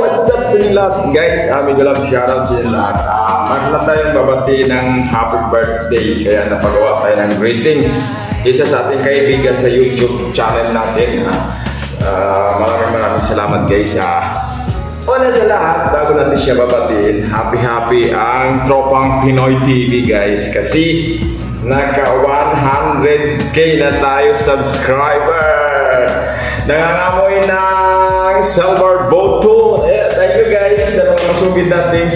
what's up sa inyo lahat guys? Medyo lang shoutout sa inyo lahat. Meron na tayong babati ng happy birthday. Kaya napagawa tayo ng greetings. Isa sa ating kaibigan sa YouTube channel natin. Maraming salamat guys. Una sa lahat, bago natin siya babatiin, happy ang Tropang Pinoy TV guys. Kasi naka 100k na tayo subscriber. Nangangamoy ng silver bottle. Thank you guys sa mga masugid nating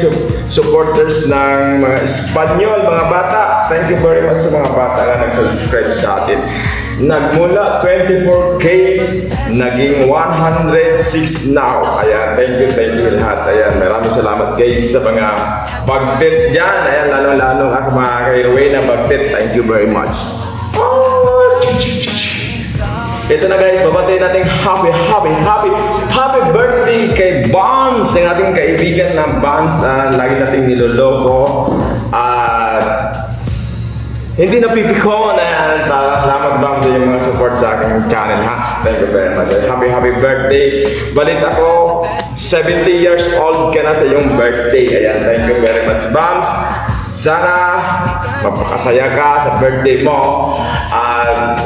supporters ng mga Espanyol, mga bata. Thank you very much sa mga bata na nag-subscribe sa atin. Nagmula 24k, naging 106 now. Ayan, thank you lahat. Ayan, maraming salamat guys sa mga bagtit dyan. Ayan, lalo-lalo sa mga kairuwi na bagtit. Thank you very much. Ito na guys, babati natin happy birthday kay Bombs, ng ating kaibigan na Bombs na lagi nating niloloko at hindi napipiko na salamat Bombs sa yung mga support sa aking channel ha. Thank you very much. Happy birthday. Balit ako, 70 years old ka na sa iyong birthday. Ayan, thank you very much Bombs. Sana mapakasaya ka sa birthday mo at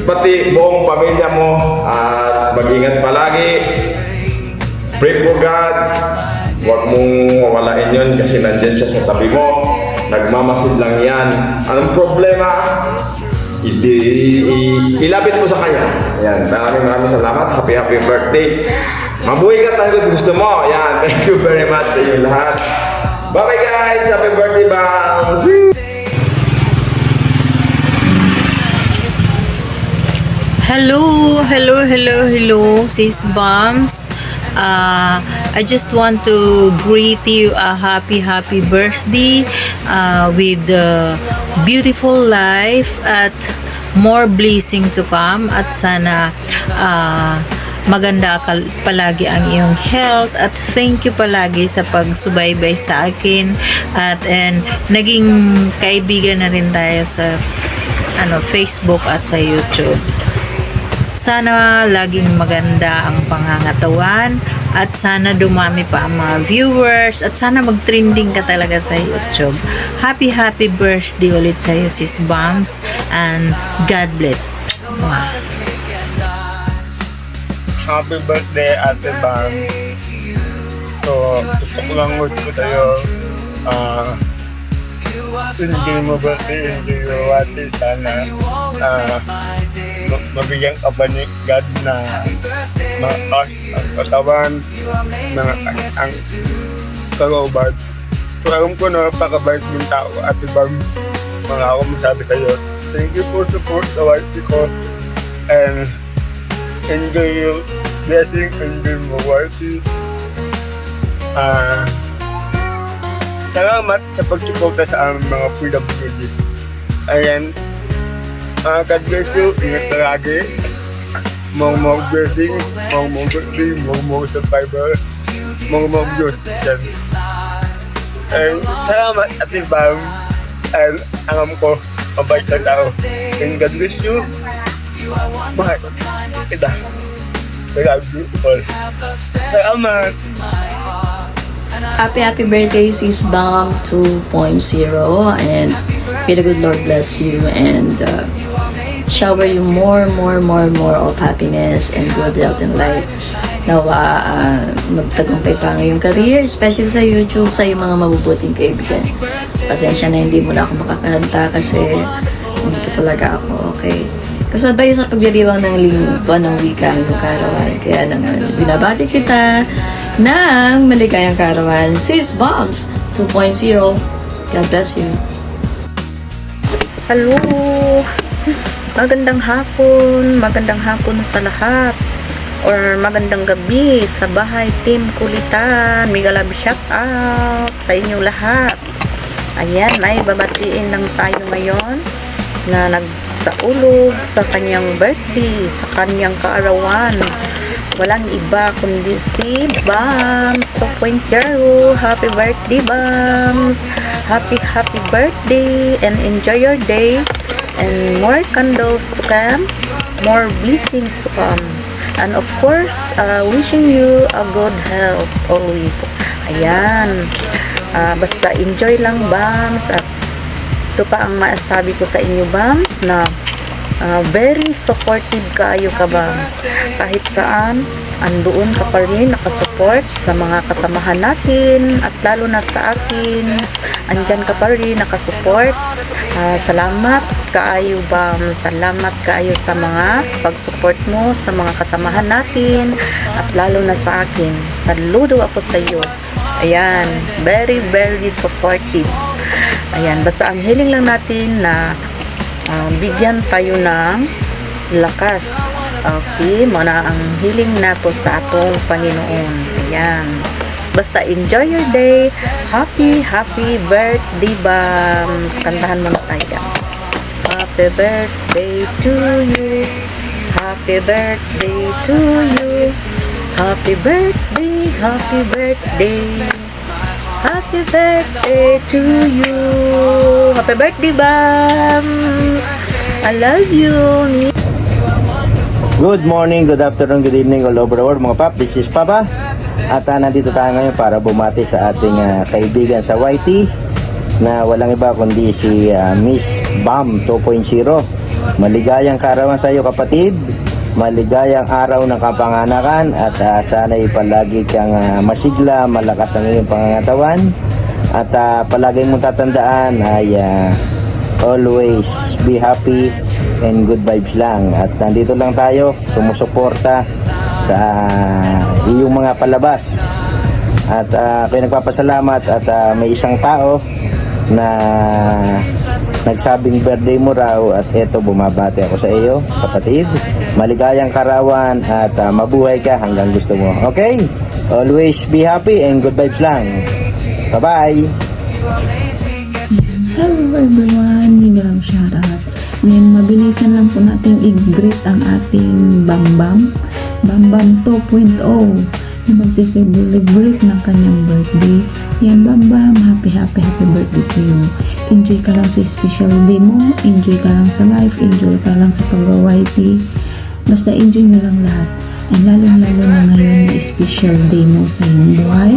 pati buong pamilya mo at mag-ingat palagi. Pray for God. Huwag mong wawalain yun kasi nandyan siya sa tabi mo. Nagmamasid lang yan. Anong problema? Ilapit mo sa kanya. Ayan, maraming salamat. Happy birthday. Mabuhay ka tayo gusto mo. Ayan, thank you very much sa inyo lahat. Bye guys. Happy birthday bang. Hello, sis Bombs. I just want to greet you a happy birthday with beautiful life at more blessing to come at sana maganda ka palagi ang iyong health at thank you palagi sa pagsubaybay sa akin and naging kaibigan na rin tayo sa Facebook at sa YouTube. Sana laging maganda ang pangangatawan at sana dumami pa ang mga viewers at sana mag-trending ka talaga sa YouTube. Happy birthday ulit sa iyo sis Bombs and God bless. Wow. Happy birthday Ate Bam. So, gusto ko lang gusto sa'yo hindi mo birthday, hindi mo wati sana mabigyan ka ba ni God na ang kasawan ang kalooban. So alam ko na pakabait mong tao Ate Bam. Mga ako masabi sa'yo, thank you for support sa wife ko and enjoy your blessing, enjoy mo wife. Salamat sa pagsuporta sa aming mga PWD. Ayan, God bless you, ingat ka lagi. More blessing, more birthday, more survivor, more views dyan. And salamat Ate Bam, and alam ko, mabait na tao. And God bless you, mahal kita. I love you all. Salamat! Happy birthday sis Bam 2.0 and may the good Lord bless you and shower you more of happiness and good health in life. Nawa magtagumpay pa ngayong career, especially sa YouTube, sa iyong mga mabubuting kaibigan. Pasensya na hindi mo na ako makakanta kasi hindi talaga ako okay. Kasabay sa pagdiriwang ng lingkod ng wika ng karawan. Kaya naman, binabati kita ng maligayang karawan. Sis Bombs 2.0. God bless you. Hello. Magandang hapon sa lahat. Or magandang gabi sa bahay Team Kulitan. Mega love shout out sa inyo lahat. Ayan, may babatiin lang tayo ngayon na nagsaulog sa kanyang birthday, sa kanyang kaarawan. Walang iba kundi si Bombs 2.0. Happy birthday Bombs. Happy birthday and enjoy your day and more candles to come, more blessings to come. And of course, wishing you a good health always. Ayan. Basta enjoy lang, Bams. At ito pa ang masabi ko sa inyo, Bams, na very supportive kayo ka, Bams. Kahit saan, andoon ka pa rin nakasupport sa mga kasamahan natin, at lalo na sa akin, andyan ka pa rin nakasupport. Salamat kaayo, Bams. Salamat kaayo sa mga pag-support mo sa mga kasamahan natin, at lalo na sa akin. Saludo ako sa iyo. Ayan, very very supportive. Ayan, basta ang hiling lang natin na bigyan tayo ng lakas. Okay, mana ang hiling nato sa atong Panginoon. Ayan, basta enjoy your day. Happy birthday, Bams. Kantahan mo na tayo. Happy birthday to you. Happy birthday to you. Happy birthday, happy birthday. Happy birthday to you. Happy birthday, Bams. I love you. Good morning, good afternoon, good evening all over the world mga pap. This is Papa. At nandito tayo ngayon para bumati sa ating kaibigan sa YT na walang iba kundi si Miss Bam 2.0. Maligayang kaarawan sa iyo, kapatid. Maligayang araw ng kapanganakan at sana'y palagi kang masigla, malakas ang iyong pangangatawan. At palagi mong tatandaan ay always be happy and good vibes lang. At nandito lang tayo sumusuporta sa iyong mga palabas. At kayo nagpapasalamat at may isang tao na nagsabing birthday mo raw, at eto bumabati ako sa iyo, kapatid. Maligayang karawan at mabuhay ka hanggang gusto mo. Okay? Always be happy and good vibes lang. Bye-bye! Hello everyone, Miguel shoutout. Ngayon, mabilisan lang po nating i-greet ang ating Bambam 2.0 na magsiselebrate ng kanyang birthday. Yan, Bambam, happy birthday to you. Enjoy ka lang sa special day mo, enjoy ka lang sa life, enjoy ka lang sa pag-YT. Basta enjoy mo lang lahat. And lalo na ngayon na special day mo sa iyong buhay.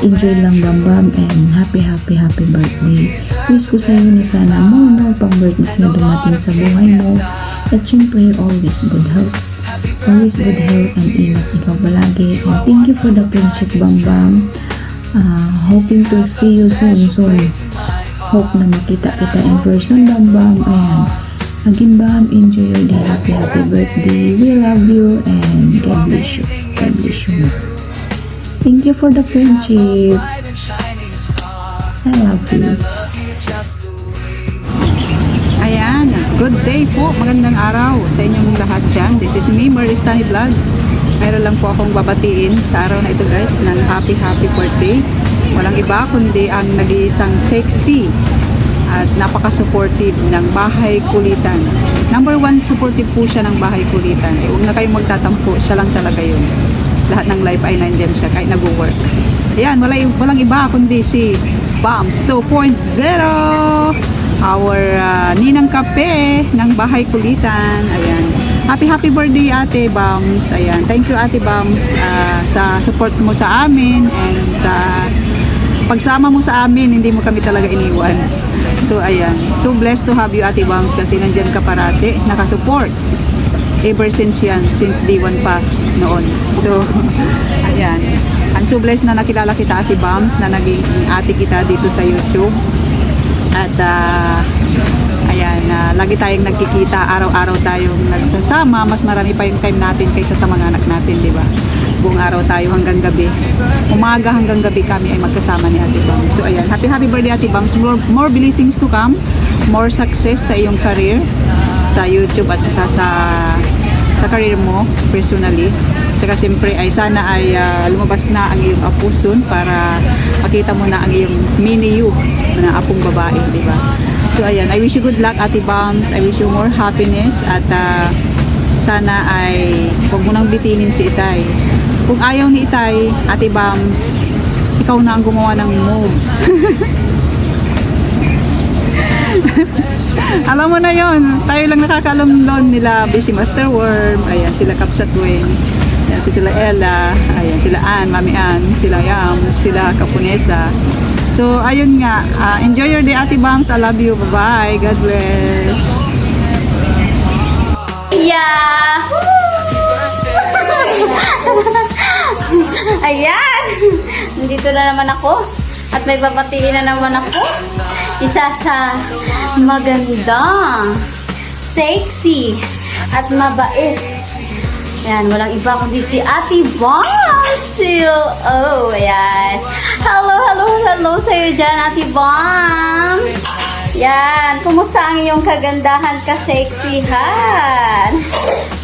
Enjoy lang, Bambam, and happy birthday. Wish ko sa iyo na sana more pang birthdays na dumating sa buhay mo. At syempre, always good health. Always good health and ingat ikaw palagi. And thank you for the friendship, Bambam. Hoping to see you soon. Hope na makita kita in person, Bambam. Ayan. Again, Bam, enjoy your day. Happy birthday. We love you and God bless you. God bless you. Thank you for the friendship. I love you. Ayan, good day po, magandang araw sa inyong lahat dyan. This is me, Marie Stani Vlog. Mayroon lang po akong babatiin sa araw na ito, guys, ng happy birthday. Walang iba kundi ang nag-iisang sexy at napaka-supportive ng Bahay Kulitan. Number 1, supportive po siya ng Bahay Kulitan. Huwag na kayong magtatampo, siya lang talaga yun. Lahat ng life ay nandyan siya kahit nag-work. Ayan, walang iba kundi si Bams 2.0, our ninang kape ng Bahay Kulitan. Ayan, happy birthday Ate Bams. Ayan, thank you Ate Bams sa support mo sa amin and sa pagsama mo sa amin. Hindi mo kami talaga iniwan. So ayan, so blessed to have you Ate Bams kasi nandyan ka parate, nakasupport ever since day 1 pa noon. So ayan, I'm so blessed na nakilala kita Ate Bams, na naging ate kita dito sa YouTube. At ayan, lagi tayong nagkikita, araw-araw tayong nagsasama. Mas marami pa yung time natin kaysa sa mga anak natin, di ba? Buong araw tayo hanggang gabi, umaga hanggang gabi kami ay magkasama ni Ate Bams. So ayan, happy birthday Ate Bams. More blessings to come, more success sa iyong career sa YouTube at saka sa career mo personally. Saka siyempre ay sana ay lumabas na ang iyong apuson para makita mo na ang iyong mini you na apong babae, di ba? So ayan, I wish you good luck Ate Bams. I wish you more happiness at sana ay huwag mo nang bitinin si Itay. Kung ayaw ni Itay, Ate Bams, ikaw na ang gumawa ng moves. Alam mo na yon, tayo lang nakakaalam doon nila Busy Master Worm, ayan sila Kapsatwing, ayan sila Ella, ayan sila Ann, Mami Ann, sila Yam, sila Kapunesa. So ayun nga, enjoy your day Ate Bams, I love you, bye bye, God bless. Yahoo! Ayan! Nandito na naman ako. At may babatiin na naman ako. Isa sa maganda, sexy, at mabait. Ayan, walang iba kundi si Ate Bams. Oh, ayan. Hello sa'yo dyan, Ate Bams. Yan, kumusta ang iyong kagandahan, kaseksihan?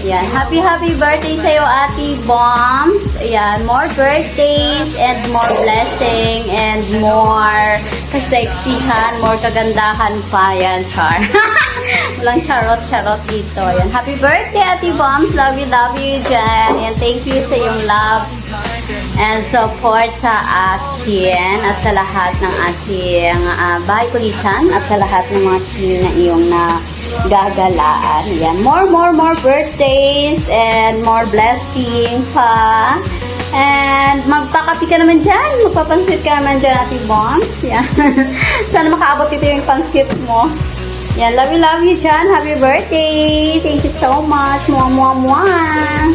Yan, happy birthday sa'yo, Ate Bams. Ayan, more birthdays and more blessing and more kaseksihan, more kagandahan pa. Yan, char. Walang charot dito. Ayan, happy birthday, Ate Bams. Love you dyan. And thank you sa iyong love and support sa akin at sa lahat ng ating bahay kulitan at sa lahat ng mga team na iyong nagagalaan. Yan. More birthdays and more blessing pa. And magpakapi ka naman dyan. Magpapansit ka naman dyan, Ate Bams. Yan. Sana makaabot ito yung pansit mo. Yan. Love you dyan. Happy birthday. Thank you so much. Mwah.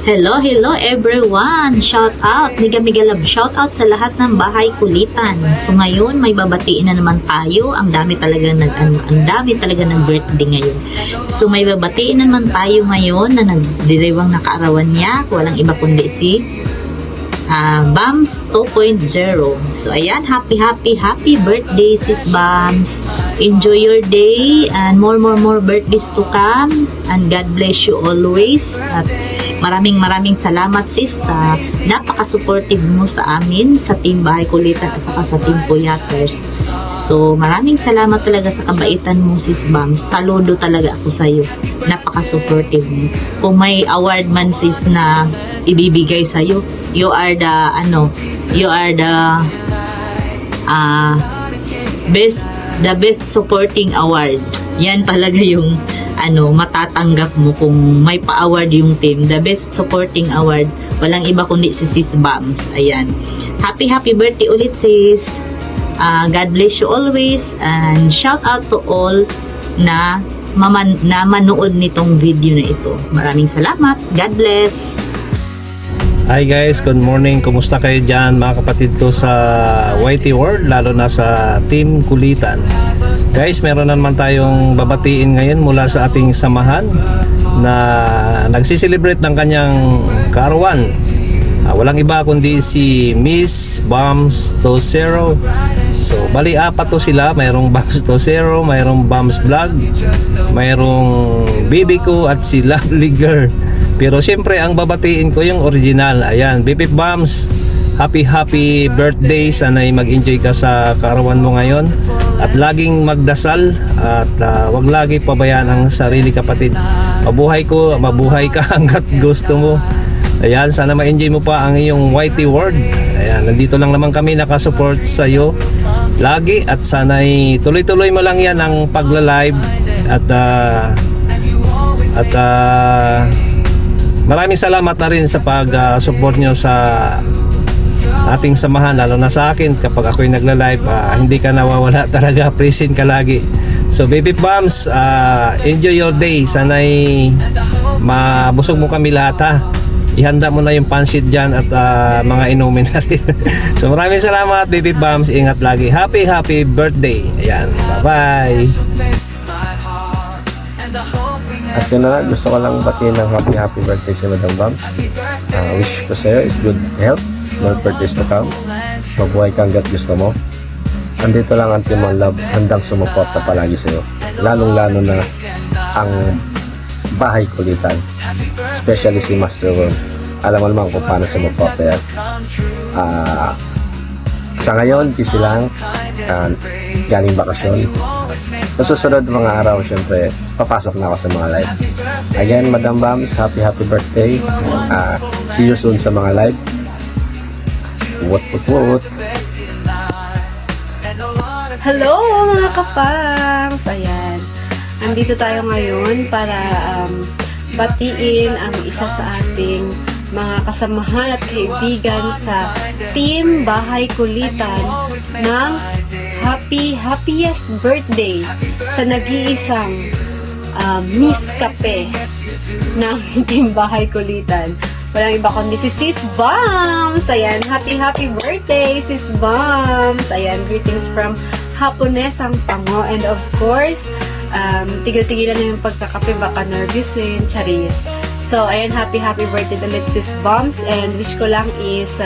Hello everyone! Shout out! Mega love shout out sa lahat ng bahay kulitan. So ngayon may babatiin na naman tayo. Ang dami talaga ng birthday ngayon. So may babatiin na naman tayo ngayon na nagdiriwang na kaarawan niya. Walang iba kundi si Bams 2.0. So ayan, happy birthday sis Bams. Enjoy your day and more birthdays to come, and God bless you always. At maraming salamat sis sa napaka-supportive mo sa amin sa Team Bahay Kulitan at saka sa Team Puyaters. So maraming salamat talaga sa kabaitan mo sis Bams. Saludo talaga ako sa iyo. Napaka-supportive mo. Kung may award man sis na ibibigay sa iyo, you are the best supporting award. Yan talaga yung matatanggap mo kung may pa-award yung team. The best supporting award. Walang iba kundi si Sis Bams. Ayan. Happy birthday ulit sis. God bless you always, and shout out to all na manood nitong video na ito. Maraming salamat. God bless. Hi guys, good morning. Kumusta kayo dyan mga kapatid ko sa YT World, lalo na sa Team Kulitan. Guys, meron na naman tayong babatiin ngayon mula sa ating samahan na nagsiselebrate ng kanyang kaarawan. Walang iba kundi si Miss Bams 2.0. So, bali apat to sila. Mayroong Bams 2.0, mayroong Bams Vlog, mayroong Baby ko at si Lovely Girl. Pero syempre ang babatiin ko yung original. Ayan, Baby Bams, happy birthday. Sana'y mag-enjoy ka sa kaarawan mo ngayon. At laging magdasal at wag lagi pabayaan ang sarili kapatid. Mabuhay ka hanggat gusto mo. Ayan, sana ma-enjoy mo pa ang iyong YT World. Ayan, nandito lang naman kami nakasupport sa iyo lagi, at sana'y tuloy-tuloy mo lang yan ang pagla-live at maraming salamat na rin sa pag-support nyo sa ating samahan, lalo na sa akin kapag ako'y nagla-live. Hindi ka nawawala talaga, present ka lagi. So Baby Bams, enjoy your day. Sana'y mabusog mo kami lahat ha. Ihanda mo na yung pansit dyan at mga inumin na rin. So maraming salamat Baby Bams, ingat lagi. Happy birthday. Ayan, bye bye. At yun na, gusto ko lang batiin ng happy birthday si Madam Bams. Wish ko sa'yo is good health, more birthdays to come. Mabuhay ka hanggat gusto mo. Andito lang ang Team Love, handang sumuporta palagi sa'yo. Lalong-lalo na ang bahay kulitan, especially si Master Worm. Alam mo naman kung paano sumuporta yan. Sa ngayon, busy lang, galing bakasyon. Sa susunod mga araw, syempre, papasok na ako sa mga live. Again, Madam Bams, happy birthday. See you soon sa mga live. What? Hello mga kapangs! Ayan. Andito tayo ngayon para batiin ang isa sa ating mga kasamahan at kaibigan sa Team Bahay Kulitan ng happiest birthday sa nag-iisang Miss Kape ng Team Bahay Kulitan. Walang iba kundi si Sis Bams! Ayan, happy birthday, Sis Bams! Ayan, greetings from Haponesang Pango. And of course, tigil-tigilan na yung pagkakape, baka nervous yun, charis. So, ayan, happy birthday ulit, Sis Bams. And wish ko lang is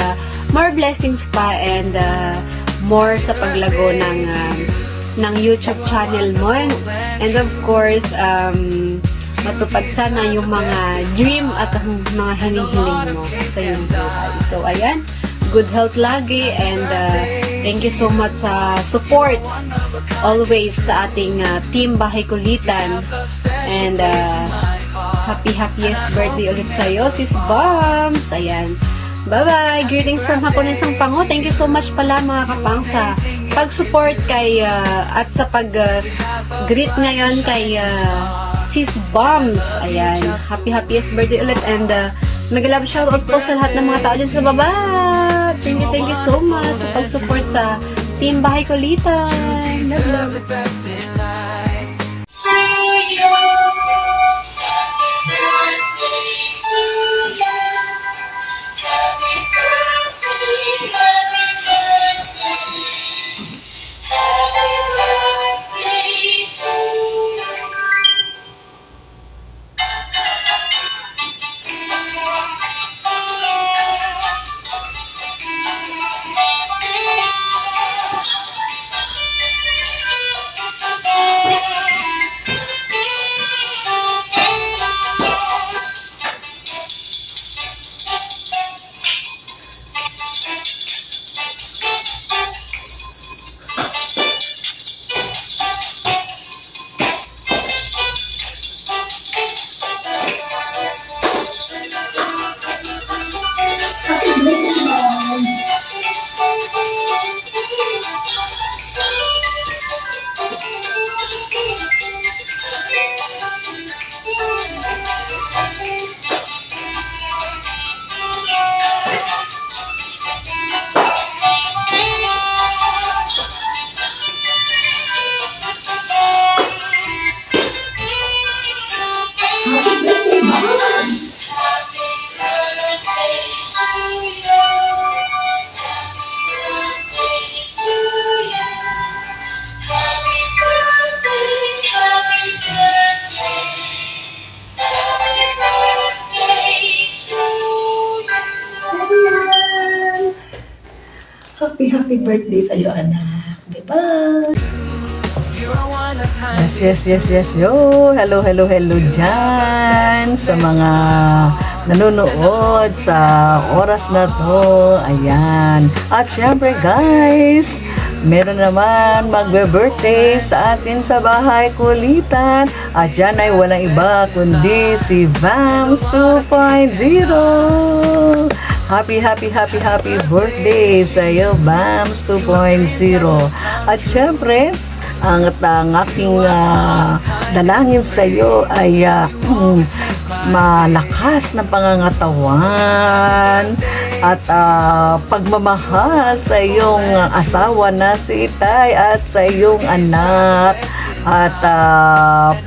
more blessings pa and more sa paglago ng YouTube channel mo. And of course, matupad sana yung mga dream at mga hinihiling mo sa iyong buhay. So, ayan, good health lagi and thank you so much sa support always sa ating Team Bahay Kulitan. And happiest birthday ulit sa'yo, Sis Bams! Ayan. Bye-bye! Greetings from Haponesang Pango. Thank you so much pala mga kapang sa pag-support kay at sa pag-greet ngayon kay Sis Bams. Ayan. Happiest birthday ulit and mega love shoutout po sa lahat ng mga tao dyan sa baba. Thank you so much sa pag-support sa Team Bahay Kulitan. Love. Happy birthday sa'yo, anak. Bye-bye! Yes, yo. Hello dyan sa mga nanonood sa oras na to. Ayan. At syempre guys, meron naman magbe-birthday sa atin sa Bahay Kulitan. At yan ay walang iba kundi si Bams 2.0. Happy birthday sa iyo, Bams 2.0. At syempre, ang aking dalangin sa iyo ay malakas na pangangatawan at pagmamahal sa iyong asawa na si Itay at sa iyong anak at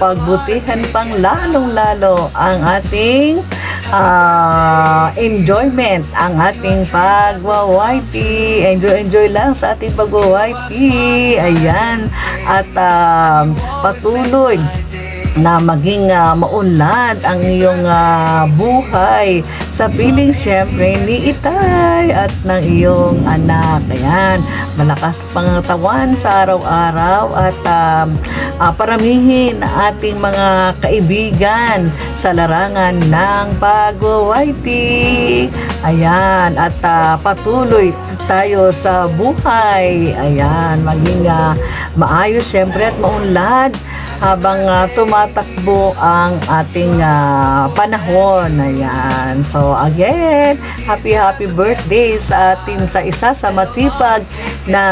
pagbutihan pang lalong-lalo ang ating enjoyment, ang ating pagwa-YT. Enjoy lang sa ating pagwa-YT. Ayan. At patuloy na maging maunlad ang iyong buhay sa piling syempre ni Itay at ng iyong anak. Ayan, malakas pangatawan sa araw-araw at paramihin ating mga kaibigan sa larangan ng pag-YT. Ayan, at patuloy tayo sa buhay. Ayan, maging maayos syempre at maunlad habang tumatakbo ang ating panahon. Ayan. So again, happy birthday sa atin sa isa sa masipag na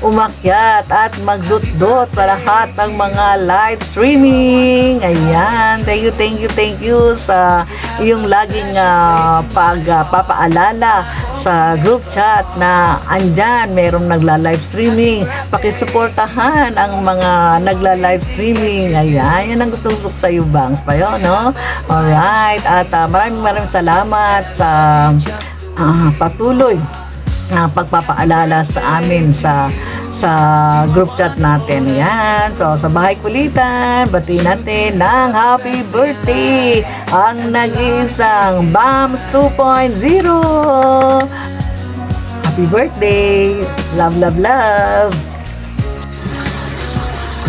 umakyat at magdut-dot sa lahat ng mga live streaming. Ayan, thank you sa iyong laging pagpapaalala sa group chat na andyan, merong nagla-live streaming. Pakisuportahan ang mga nagla-live streaming. Ayan, yan ang gusto sa iyo, Bangs pa yun, no? Alright, at maraming salamat sa patuloy na pagpapaalala sa amin sa group chat natin. Yan. So, sa Bahay Kulitan, batiin natin ng happy birthday ang nag-iisang BAMS 2.0. Happy birthday. Love, love, love.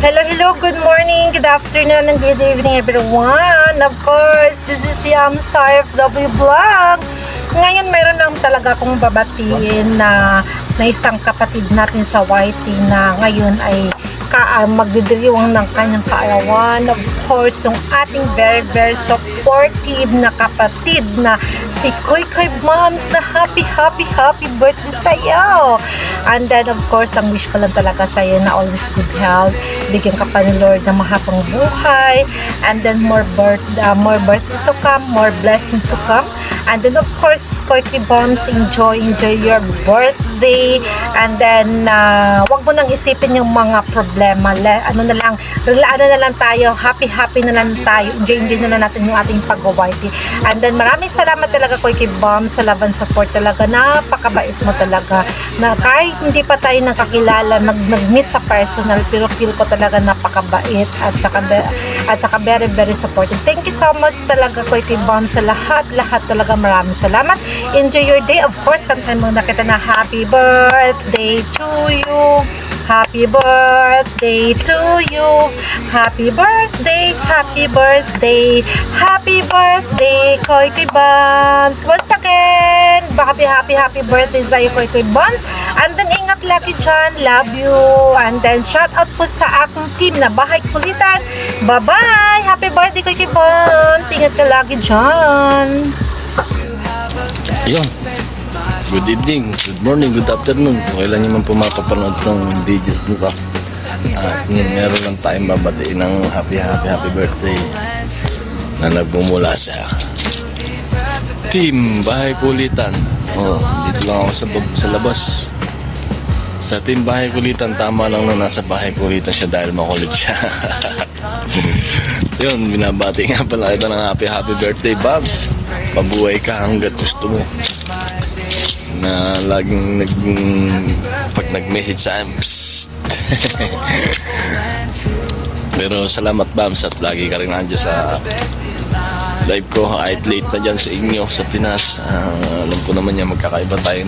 Hello, good morning, good afternoon, and good evening everyone. Of course, this is Yam sa FW Vlog. Ngayon, mayroon lang talaga akong babatiin na isang kapatid natin sa YT na ngayon ay magdidiriwang ng kanyang kaarawan. Of course, yung ating very supportive na kapatid na si Koy Moms na happy birthday sa'yo. And then, of course, ang wish ko lang talaga sa'yo na always good health. Bigyan ka pa ni Lord ng mahabang buhay. And then, more birthday to come, more blessings to come. And then, of course, Koy Moms, enjoy your birthday. And then, wag mo nang isipin yung mga problema. Ano na lang tayo, happy na lang tayo, enjoy na lang natin yung ating pag-YT. And then maraming salamat talaga Koy Bomb sa love and support talaga, napakabait mo talaga, na kahit hindi pa tayo nakakilala, nag-meet sa personal, pero feel ko talaga napakabait at saka very supportive. Thank you so much talaga Koy Bomb sa lahat talaga, maraming salamat. Enjoy your day. Of course, kantahan mo na kita na happy birthday to you. Happy birthday to you. Happy birthday, happy birthday. Happy birthday, Koy Bombs. Once again, happy birthday sa'yo, Koy Bombs. And then, ingat lagi dyan. Love you. And then, shout out po sa aking team na Bahay Kulitan. Bye-bye. Happy birthday, Koy Bombs. Ingat ka lagi dyan. Yun. Good evening, good morning, good afternoon. Kung kailan nyo man po mapapanood ng videos nito. Meron lang tayong babatiin ng happy birthday na nagmumula sa Team Bahay Kulitan. Dito lang ako sa labas. Sa Team Bahay Kulitan, tama lang na nasa Bahay Kulitan siya dahil makulit siya. Yun, binabati nga pala kita ng happy birthday, Babs. Pabuhay ka hanggat gusto mo. Na laging pag nag-message sa akin, psst. Pero salamat, Bams, at lagi ka rin nandiyan sa live ko kahit late na dyan sa inyo sa Pinas. Alam ko naman yan, magkakaiba tayo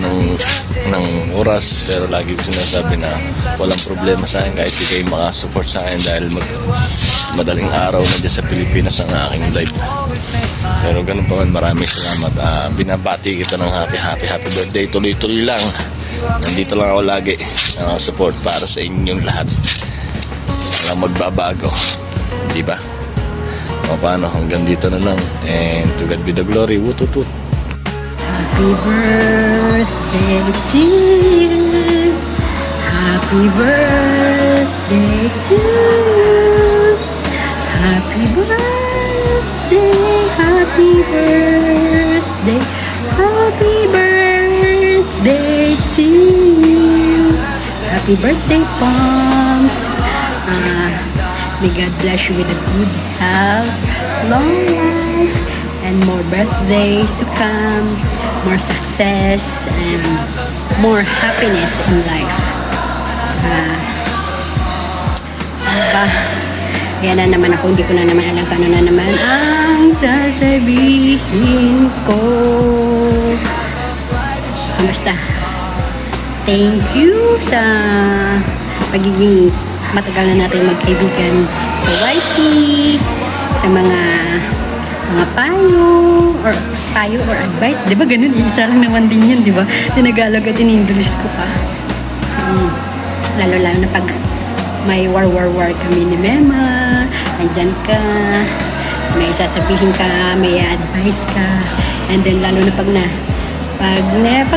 ng oras, pero lagi ko sinasabi na walang problema sa akin kahit di kayo makasupport sa akin dahil madaling araw na dyan sa Pilipinas ang aking live. Pero ganun pa man, maraming salamat. Binabati kita ng happy birthday. Tuloy-tuloy lang. Nandito lang ako lagi. Support para sa inyong lahat. Walang magbabago. Di ba? O paano? Hanggang dito na lang. And to God be the glory. Wututu. Happy birthday to you. Happy birthday to you. Happy birthday. Happy birthday. Happy birthday to you. Happy birthday, Poms. May God bless you with a good health, long life, and more birthdays to come, more success, and more happiness in life. Yan na naman ako, hindi ko na naman alam paano na naman ang sasabihin ko. Basta, thank you sa pagiging matagal na natin magkaibigan sa YT, sa mga payo or advice. Di ba ganun? Isa lang naman din yun, di ba? Tinagalog at in-English ko pa. Lalo-lalo na pag may war kami ni Mema, nandyan ka, may sasabihin ka, may advice ka, and then lalo na pag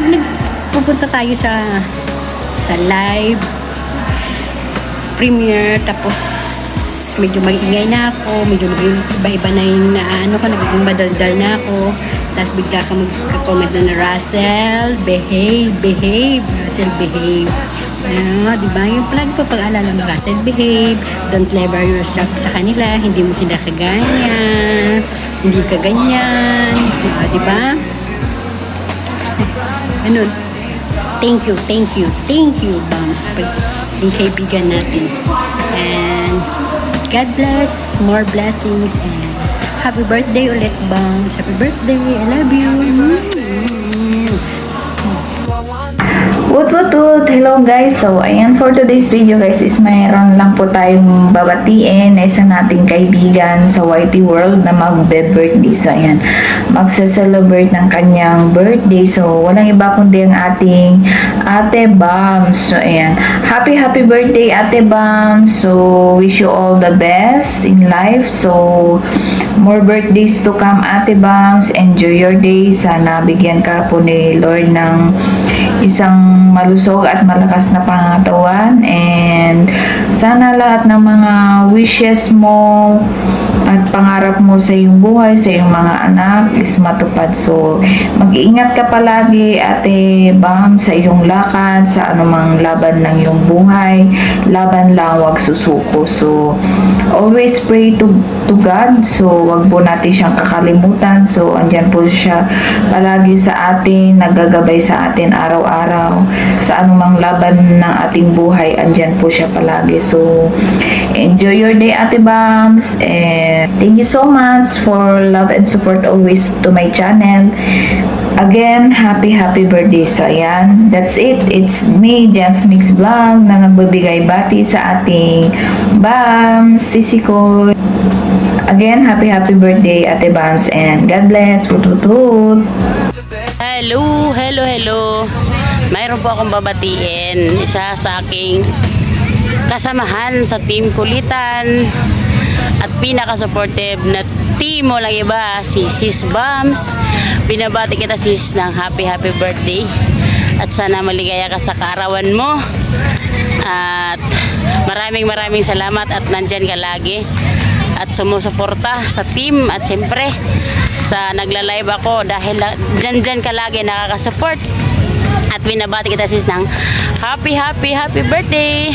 nagpupunta tayo sa sa live premiere, tapos medyo mag-ingay na ako, medyo naging iba-iba na yung nagiging madaldal na ako. Tapos bigla ka magka-comment na Russell, behave, Russell, behave. Diba? Yung palagi ko pag-alala mo, Russell, behave, don't lever yourself sa kanila, hindi mo sila kaganyan, hindi ka ganyan, diba? Ano? Thank you, Bams, yung kaibigan natin. And God bless, more blessings, and happy birthday ulit, Bams. Happy birthday, I love you. What? Hello guys. So, ayan, for today's video guys is mayroon lang po tayong babatiin na isa nating kaibigan sa YT World na magbe-birthday. So, ayan, magse-celebrate ng kanyang birthday. So, walang iba kundi ang ating Ate Bams. So, ayan, happy birthday Ate Bams. So, wish you all the best in life. So, more birthdays to come Ate Bams. Enjoy your day. Sana bigyan ka po ni Lord ng isang malusog at malakas na pangatawan, and sana lahat ng mga wishes mo at pangarap mo sa iyong buhay, sa iyong mga anak is matupad. So mag-iingat ka palagi Ate Bam sa iyong lakad, sa anumang laban ng iyong buhay. Laban lang, wag susuko. So always pray to God. So wag po natin siyang kakalimutan. So andyan po siya palagi sa atin, naggagabay sa atin araw-araw sa anumang laban ng ating buhay. Andyan po siya palagi. So enjoy your day Ate Bams, and thank you so much for love and support always to my channel. Again, happy birthday. So ayan, that's it. It's me, Jans Mix Vlog, na nagbibigay bati sa ating Bams, Sisi ko. Again, happy birthday Ate Bams, and God bless. Tututut. Hello. Mayroon po akong babatiin. Isa sa aking kasamahan sa Team Kulitan at pinaka-supportive na team, walang iba, si Sis Bams. Binabati kita sis ng happy birthday, at sana maligaya ka sa kaarawan mo, at maraming salamat at nandyan ka lagi at sumusuporta sa team, at siyempre sa nagla-live ako dahil dyan ka lagi nakaka-support. At binabati kita sis ng happy birthday.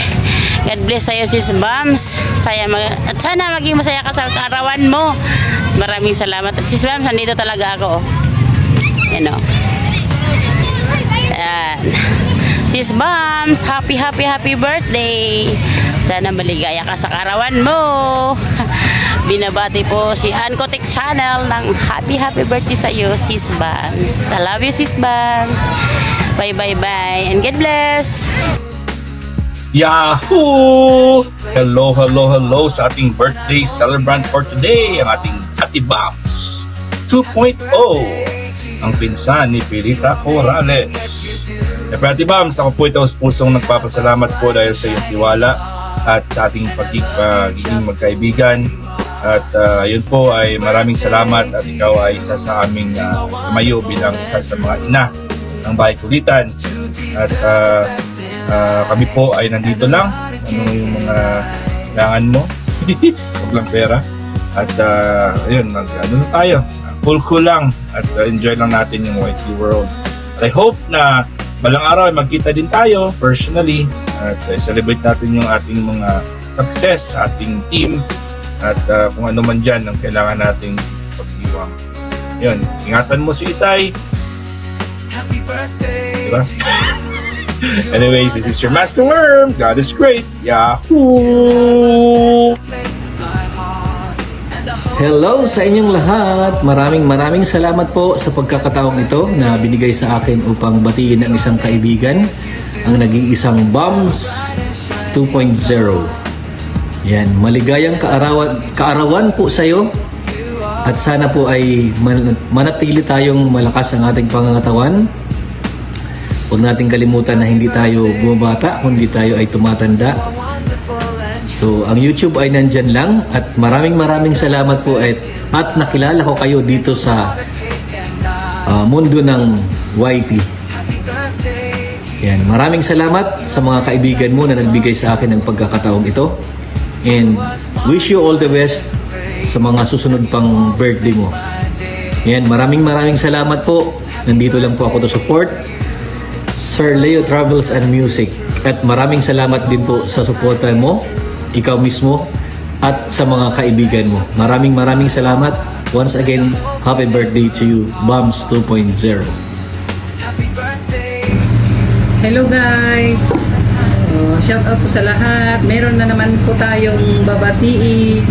God bless sa'yo sis Bams. At sana maging masaya ka sa kaarawan mo. Maraming salamat. At sis Bams, nandito talaga ako. Yan o. Yan. Sis Bams, happy birthday. Sana maligaya ka sa kaarawan mo. Binabati po si Ankotik Channel ng happy birthday sa'yo sis Bams. I love you sis Bams. Bye and God bless. Yahoo! Hello sa ating birthday celebrant for today, ang ating Ate Bams 2.0, ang pinsan ni Pilita Corrales. Ate Bams, ako po ito pusong nagpapasalamat po dahil sa iyong tiwala at sa ating pagiging magkaibigan. At yun po ay maraming salamat, at ikaw ay isa sa aming tumayo bilang isa sa mga ina ng Bahay Kulitan. At kami po ay nandito lang. Ano yung mga kailangan mo? Huwag lang pera. At ayun, ano na tayo? Cool lang. At enjoy lang natin yung YT World. At I hope na balang araw ay magkita din tayo personally. At celebrate natin yung ating mga success sa ating team. At kung ano man dyan ang kailangan nating pag-iwang. Yun, ingatan mo si Itay. Happy birthday! Diba? Anyways, this is your Master Worm. God is great. Yahoo! Hello sa inyong lahat. Maraming salamat po sa pagkakataong ito na binigay sa akin upang batiin ang isang kaibigan, ang nag-iisang Bams 2.0. Yan, maligayang kaarawan po sa iyo, at sana po ay manatili tayong malakas ang ating pangangatawan. Huwag nating kalimutan na hindi tayo bumabata, kundi tayo ay tumatanda. So, ang YouTube ay nandyan lang, at maraming salamat po at nakilala ko kayo dito sa mundo ng YT. Yan, maraming salamat sa mga kaibigan mo na nagbigay sa akin ng pagkakataong ito. And wish you all the best sa mga susunod pang birthday mo. Yan, maraming salamat po. Nandito lang po ako to support Sir Leo Travels and Music. At maraming salamat din po sa suporta mo, ikaw mismo, at sa mga kaibigan mo. Maraming salamat. Once again, happy birthday to you, Bams 2.0. Hello guys! Shout out po sa lahat. Meron na naman po tayong babatiin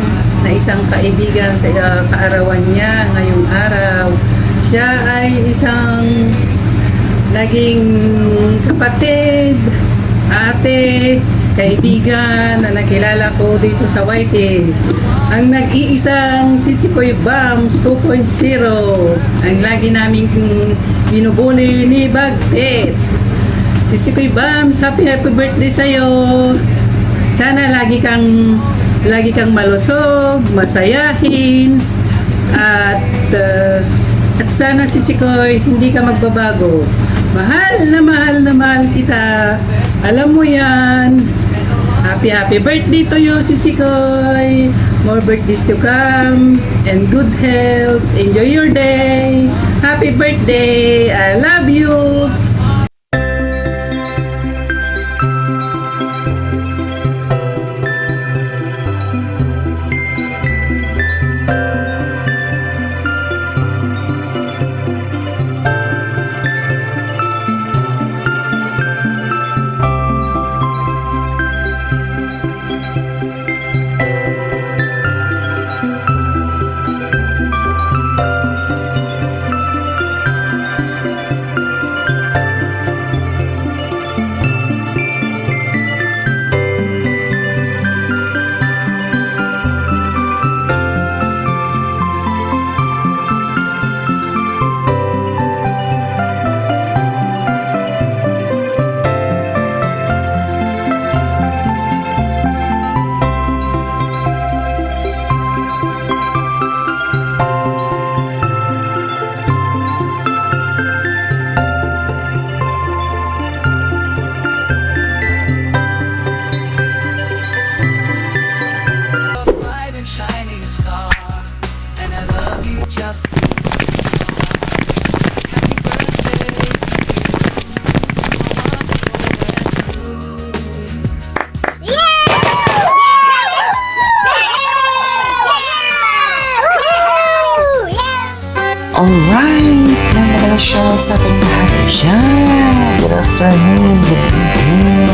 na isang kaibigan sa kaarawan niya ngayong araw. Siya ay isang naging kapatid, ate, kaibigan na nakilala ko dito sa Whitey. Ang nag-iisang Sisikoy Bams 2.0. Ang lagi naming binubuli ni Bagtet. Sisikoy Bams, happy birthday sa'yo. Sana lagi kang malusog, masayahin, at sana Sisikoy, hindi ka magbabago. Mahal na mahal kita. Alam mo yan. Happy birthday to you, Sisikoy. More birthdays to come and good health. Enjoy your day. Happy birthday. I love you. Alright, magandang show sa ating lahat dyan. Good afternoon, good evening,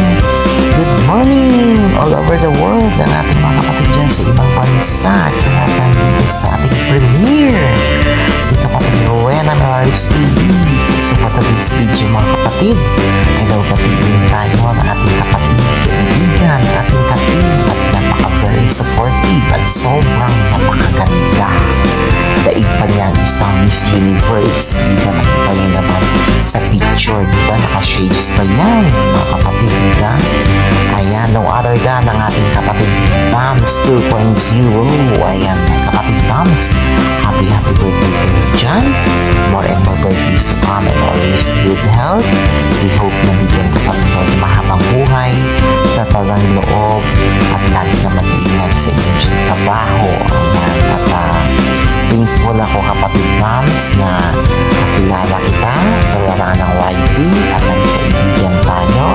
good morning all over the world ng ating mga kapatid dyan sa ibang bansa at sa lahat nandito sa ating premiere. Di kapatid Rowena Melaris TV. So for today's video mga kapatid, ay babatiin tayo ng ating kapatid, kaibigan, ating katib at napaka-very supportive at sobrang napakaganda. Daig pa niya ang isang Miss Universe. Diba nakita niyo naman sa picture, diba naka-shades pa yan mga kapatid, diba? Ayan, no other than ang ating kapatid Bams 2.0. Ayan, kapatid Bams, happy birthday sa inyo dyan. More and more birthdays to come and always good health. We hope na bigyan kapatid mo ng mahabang buhay, tatagang loob, at lagi ka mag-iingat sa iyong dyan trabaho. Ayan, at thankful ako kapatid Bams na nakilala kita sa larangan ng YT at nagkaibigan tayo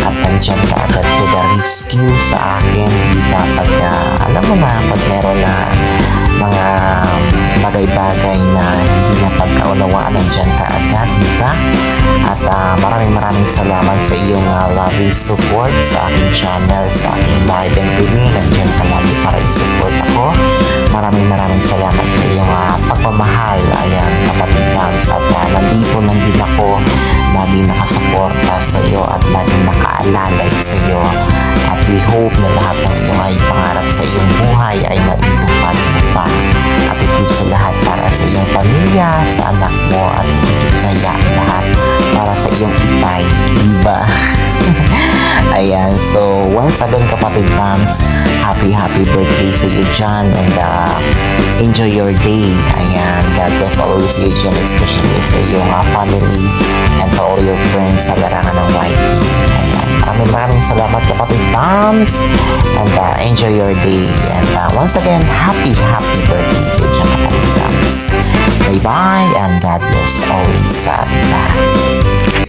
at nandiyan ka agad to the rescue sa akin dito pag alam mo na pag meron na mga bagay-bagay na hindi na pagkaunawaan nandiyan ka agad, diba? At maraming salamat sa iyong loving support sa aking channel, sa aking live and premiere. Nandiyan ka lagi para i-support ako. Maraming salamat sa iyong pagmamahal. Ayan, kapatid Bams. At nandito lang din ako, lagi nakasuporta sa iyo at lagi nakaalalay sa iyo. At we hope na lahat ng iyong ay pangarap sa iyong buhay ay matutupad mo pa. At higit sa lahat para sa iyong pamilya, sa anak mo, at higit sa lahat para sa iyong itay, diba? Ayan, so once once again kapatid Pams, happy birthday sa iyo dyan, and enjoy your day. Ayan, God bless always you dyan, especially sa iyong family and to all your friends sa larangan ng YT. Ayan, maraming salamat kapatid Pams, and enjoy your day, and once again happy birthday sa iyo dyan kapatid Pams. Bye bye, and God bless always. Bye.